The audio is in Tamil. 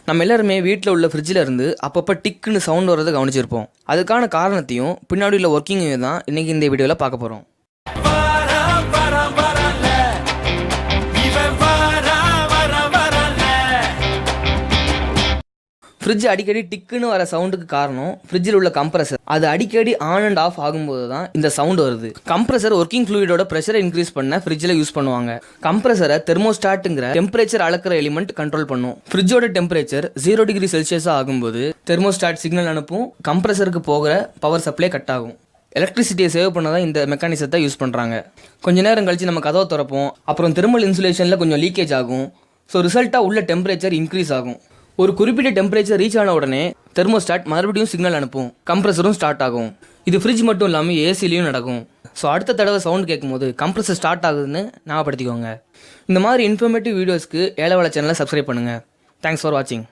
நம்ம எல்லாருமே வீட்டில் உள்ள ஃப்ரிட்ஜில் இருந்து அப்பப்போ டிக்குன்னு சவுண்ட் வரதை கவனிச்சிருப்போம். அதுக்கான காரணத்தையும் பின்னாடி உள்ள ஒர்க்கிங்கையும் தான் இன்றைக்கி இந்த வீடியோவில் பார்க்க போகிறோம். ஃப்ரிட்ஜ் அடிக்கடி டிக்குன்னு வர சவுண்டுக்கு காரணம் ஃப்ரிட்ஜில் உள்ள கம்ப்ரஸர். அது அடிக்கடி ஆன் அண்ட் ஆஃப் ஆகும்போது தான் இந்த சவுண்ட் வருது. கம்ப்ரஸர் ஒர்க்கிங் ஃப்ளூயிடோட ப்ரெஷரை இன்க்ரீஸ் பண்ண ஃப்ரிட்ஜில் யூஸ் பண்ணுவாங்க. கம்ப்ரஸரை தெர்மோஸ்டாட்டுங்கிற டெம்பரேச்சர் அளக்கிற எலிமெண்ட் கண்ட்ரோல் பண்ணும். ஃப்ரிட்ஜோட டெம்பரேச்சர் 0 டிகிரி செல்சியஸாக ஆகும்போது தெர்மோஸ்டாட் சிக்னல் அனுப்பும். கம்ப்ரஸருக்கு போகிற பவர் சப்ளை கட் ஆகும். எலக்ட்ரிசிட்டியை சேவ் பண்ண தான் இந்த மெக்கானிசத்தை யூஸ் பண்ணுறாங்க. கொஞ்ச நேரம் கழிச்சு நம்ம கதவை திறப்போம். அப்புறம் தெர்மல் இன்சுலேஷனில் கொஞ்சம் லீக்கேஜ் ஆகும். ஸோ ரிசல்ட்டாக உள்ள டெம்பரேச்சர் இன்க்ரீஸ் ஆகும். ஒரு குறிப்பிட்ட டெம்பரேச்சர் ரீச் ஆன உடனே தெர்மோஸ்டாட் மறுபடியும் சிக்னல் அனுப்பும். கம்ப்ரஸரும் ஸ்டார்ட் ஆகும். இது ஃப்ரிட்ஜ் மட்டும் இல்லாமல் ஏசிலையும் நடக்கும். ஸோ அடுத்த தடவை சவுண்ட் கேட்கும்போது கம்ப்ரஸர் ஸ்டார்ட் ஆகுதுன்னு ஞாபகப்படுத்திக்கோங்க. இந்த மாதிரி இன்ஃபர்மேட்டிவ் வீடியோஸ்க்கு ஏலவள சேனலை சப்ஸ்கிரைப் பண்ணுங்கள். தேங்க்ஸ் ஃபார் வாட்சிங்.